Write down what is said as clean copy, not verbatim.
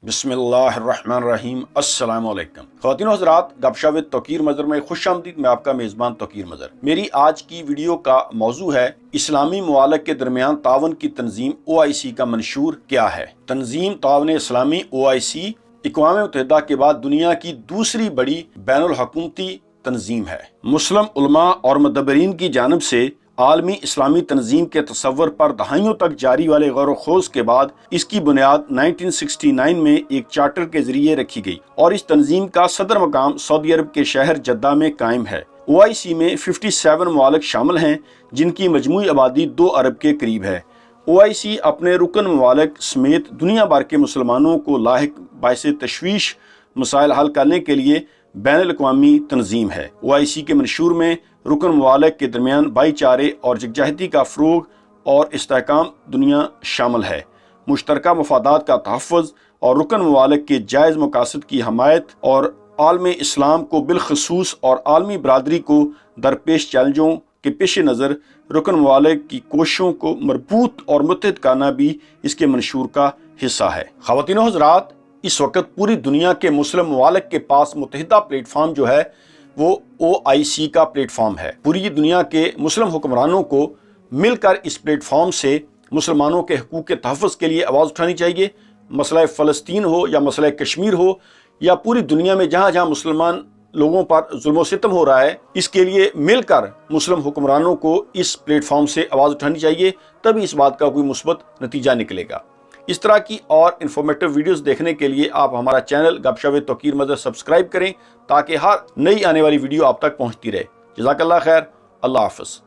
بسم اللہ الرحمن الرحیم۔ السلام علیکم خواتین و حضرات، گپ شپ وتھ توقیر مظہر میں خوش آمدید۔ میں آپ کا میزبان توقیر مظہر۔ میری آج کی ویڈیو کا موضوع ہے اسلامی ممالک کے درمیان تعاون کی تنظیم OIC کا منشور کیا ہے۔ تنظیم تعاون اسلامی OIC اقوام متحدہ کے بعد دنیا کی دوسری بڑی بین الحکومتی تنظیم ہے۔ مسلم علماء اور مدبرین کی جانب سے عالمی اسلامی تنظیم کے تصور پر دہائیوں تک جاری والے غور و خوض کے بعد اس کی بنیاد 1969 میں ایک چارٹر کے ذریعے رکھی گئی اور اس تنظیم کا صدر مقام سعودی عرب کے شہر جدہ میں قائم ہے۔ OIC میں 57 ممالک شامل ہیں جن کی مجموعی آبادی 2 ارب کے قریب ہے۔ OIC اپنے رکن ممالک سمیت دنیا بھر کے مسلمانوں کو لاحق باعث تشویش مسائل حل کرنے کے لیے بین الاقوامی تنظیم ہے۔ OIC کے منشور میں رکن ممالک کے درمیان بھائی چارے اور یکجہتی کا فروغ اور استحکام دنیا شامل ہے، مشترکہ مفادات کا تحفظ اور رکن ممالک کے جائز مقاصد کی حمایت اور عالم اسلام کو بالخصوص اور عالمی برادری کو درپیش چیلنجوں کے پیش نظر رکن ممالک کی کوششوں کو مربوط اور متحد کرنا بھی اس کے منشور کا حصہ ہے۔ خواتین و حضرات، اس وقت پوری دنیا کے مسلم ممالک کے پاس متحدہ پلیٹ فارم جو ہے وہ OIC کا پلیٹ فارم ہے۔ پوری دنیا کے مسلم حکمرانوں کو مل کر اس پلیٹ فارم سے مسلمانوں کے حقوق کے تحفظ کے لیے آواز اٹھانی چاہیے۔ مسئلہ فلسطین ہو یا مسئلہ کشمیر ہو یا پوری دنیا میں جہاں جہاں مسلمان لوگوں پر ظلم و ستم ہو رہا ہے، اس کے لیے مل کر مسلم حکمرانوں کو اس پلیٹ فارم سے آواز اٹھانی چاہیے، تبھی اس بات کا کوئی مثبت نتیجہ نکلے گا۔ اس طرح کی اور انفارمیٹو ویڈیوز دیکھنے کے لیے آپ ہمارا چینل گپ ship with Tauqeer Mazhar subscribe کریں تاکہ ہر نئی آنے والی ویڈیو آپ تک پہنچتی رہے۔ جزاک اللہ خیر۔ اللہ حافظ۔